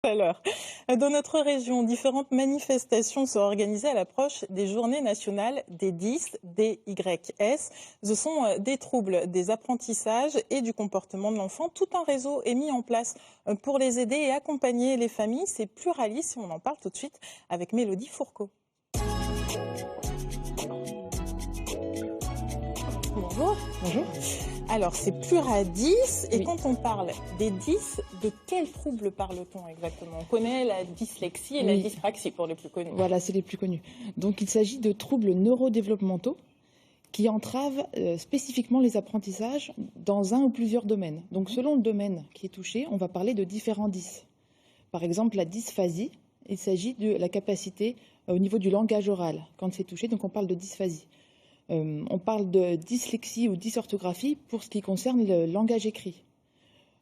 Tout à l'heure. Dans notre région, différentes manifestations sont organisées à l'approche des Journées nationales des 10 DYS. Ce sont des troubles des apprentissages et du comportement de l'enfant. Tout un réseau est mis en place pour les aider et accompagner les familles. C'est pluraliste et on en parle tout de suite avec Mélodie Fourcault. Bonjour. Bonjour. Alors, c'est Pluradis, et Oui. quand on parle des 10, de quels troubles parle-t-on exactement? On connaît la dyslexie et la Oui. dyspraxie pour les plus connus. Voilà, c'est les plus connus. Donc il s'agit de troubles neurodéveloppementaux qui entravent spécifiquement les apprentissages dans un ou plusieurs domaines. Donc selon le domaine qui est touché, on va parler de différents 10. Par exemple, la dysphasie, il s'agit de la capacité au niveau du langage oral quand c'est touché, donc on parle de dysphasie. On parle de dyslexie ou dysorthographie pour ce qui concerne le langage écrit.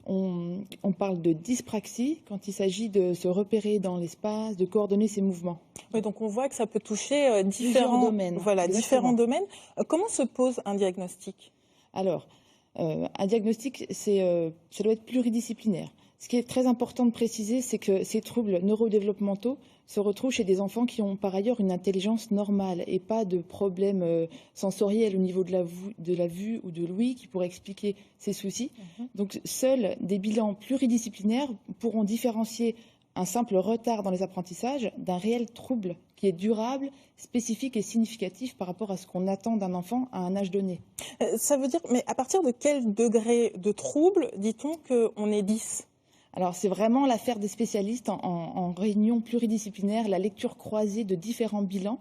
On parle de dyspraxie quand il s'agit de se repérer dans l'espace, de coordonner ses mouvements. Oui, donc on voit que ça peut toucher différents domaines. Voilà, Exactement. différents domaines. Comment se pose un diagnostic? Alors, un diagnostic, ça doit être pluridisciplinaire. Ce qui est très important de préciser, c'est que ces troubles neurodéveloppementaux se retrouvent chez des enfants qui ont par ailleurs une intelligence normale et pas de problèmes sensoriels au niveau de la vue ou de l'ouïe qui pourraient expliquer ces soucis. Donc, seuls des bilans pluridisciplinaires pourront différencier un simple retard dans les apprentissages d'un réel trouble qui est durable, spécifique et significatif par rapport à ce qu'on attend d'un enfant à un âge donné. Ça veut dire, mais à partir de quel degré de trouble dit-on qu'on est 10? Alors, c'est vraiment l'affaire des spécialistes en réunion pluridisciplinaire, la lecture croisée de différents bilans.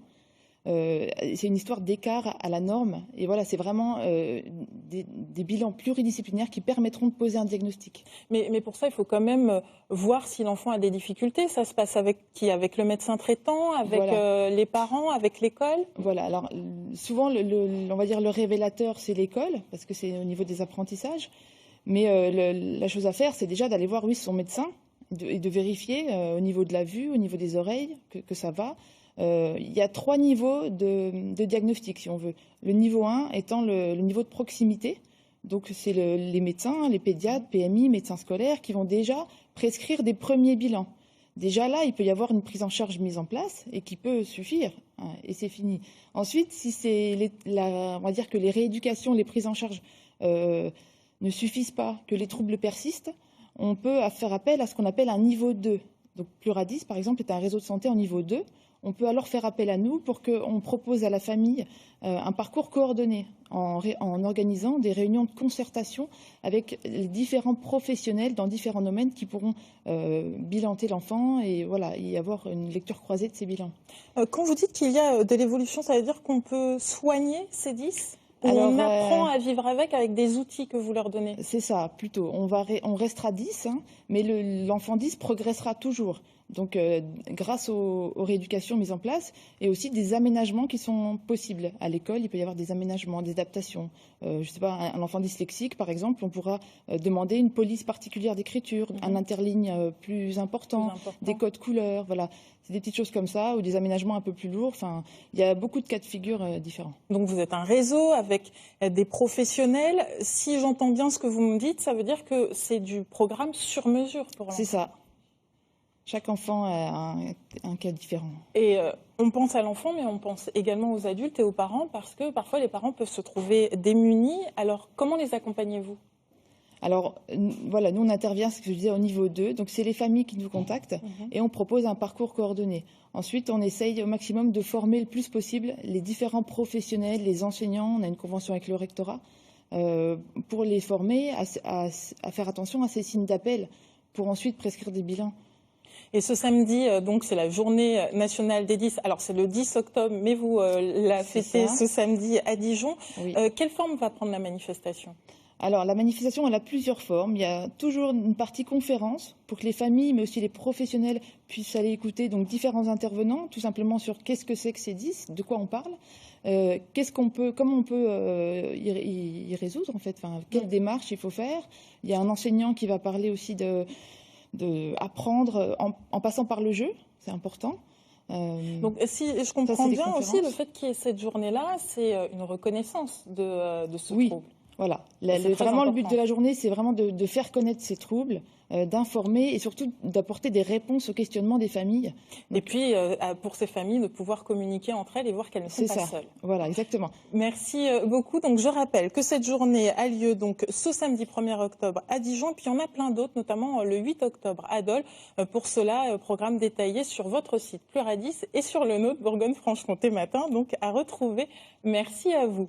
C'est une histoire d'écart à la norme. Et voilà, c'est vraiment des bilans pluridisciplinaires qui permettront de poser un diagnostic. Mais pour ça, il faut quand même voir si l'enfant a des difficultés. Ça se passe avec qui? Avec le médecin traitant, avec Voilà. les parents, avec l'école? Voilà, alors souvent, on va dire le révélateur, c'est l'école, parce que c'est au niveau des apprentissages. Mais la chose à faire, c'est déjà d'aller voir, oui, son médecin et de vérifier au niveau de la vue, au niveau des oreilles, que ça va. Il y a 3 niveaux de diagnostic, si on veut. Le niveau 1 étant le niveau de proximité. Donc, c'est les médecins, les pédiatres, PMI, médecins scolaires, qui vont déjà prescrire des premiers bilans. Déjà là, il peut y avoir une prise en charge mise en place et qui peut suffire, hein, et c'est fini. Ensuite, si c'est on va dire que les rééducations, les prises en charge ne suffisent pas, que les troubles persistent, on peut faire appel à ce qu'on appelle un niveau 2. Donc Pluradis, par exemple, est un réseau de santé en niveau 2. On peut alors faire appel à nous pour qu'on propose à la famille un parcours coordonné en organisant des réunions de concertation avec les différents professionnels dans différents domaines qui pourront bilanter l'enfant et voilà, y avoir une lecture croisée de ces bilans. Quand vous dites qu'il y a de l'évolution, ça veut dire qu'on peut soigner ces 10? Ou Alors, on apprend à vivre avec des outils que vous leur donnez? C'est ça, plutôt. On restera 10, hein, mais l'enfant 10 progressera toujours. Donc, grâce aux rééducations mises en place et aussi des aménagements qui sont possibles. À l'école, il peut y avoir des aménagements, des adaptations. Je ne sais pas, un enfant dyslexique, par exemple, on pourra demander une police particulière d'écriture, un interligne plus important, des codes couleurs, voilà. C'est des petites choses comme ça, ou des aménagements un peu plus lourds. Enfin, il y a beaucoup de cas de figure différents. Donc vous êtes un réseau avec des professionnels. Si j'entends bien ce que vous me dites, ça veut dire que c'est du programme sur mesure pour l'enfant. C'est ça. Chaque enfant a un cas différent. Et on pense à l'enfant, mais on pense également aux adultes et aux parents, parce que parfois les parents peuvent se trouver démunis. Alors comment les accompagnez-vous? Alors voilà, nous on intervient, ce que je disais, au niveau 2, donc c'est les familles qui nous contactent et on propose un parcours coordonné. Ensuite, on essaye au maximum de former le plus possible les différents professionnels, les enseignants, on a une convention avec le rectorat, pour les former à faire attention à ces signes d'appel pour ensuite prescrire des bilans. Et ce samedi, donc c'est la journée nationale des 10. Alors c'est le 10 octobre, mais vous la fêtez ce samedi à Dijon. Oui. Quelle forme va prendre la manifestation? Alors, la manifestation, elle a plusieurs formes. Il y a toujours une partie conférence pour que les familles, mais aussi les professionnels, puissent aller écouter donc différents intervenants, tout simplement sur qu'est-ce que c'est que ces 10, de quoi on parle, comment on peut y résoudre, en fait, enfin, quelle démarche il faut faire. Il y a un enseignant qui va parler aussi de apprendre en passant par le jeu, c'est important. Donc, si je comprends bien aussi, le fait qu'il y ait cette journée-là, c'est une reconnaissance de ce trouble. Voilà. C'est très Vraiment, le but important. de la journée, c'est vraiment de faire connaître ces troubles, d'informer et surtout d'apporter des réponses aux questionnements des familles. Et puis, pour ces familles, de pouvoir communiquer entre elles et voir qu'elles ne sont C'est pas ça. seules. Voilà, exactement. Merci beaucoup. Donc, je rappelle que cette journée a lieu donc ce samedi 1er octobre à Dijon. Puis, il y en a plein d'autres, notamment le 8 octobre à Dole. Pour cela, programme détaillé sur votre site Pluradis et sur le nôtre Bourgogne-Franche-Comté Matin. Donc, à retrouver. Merci à vous.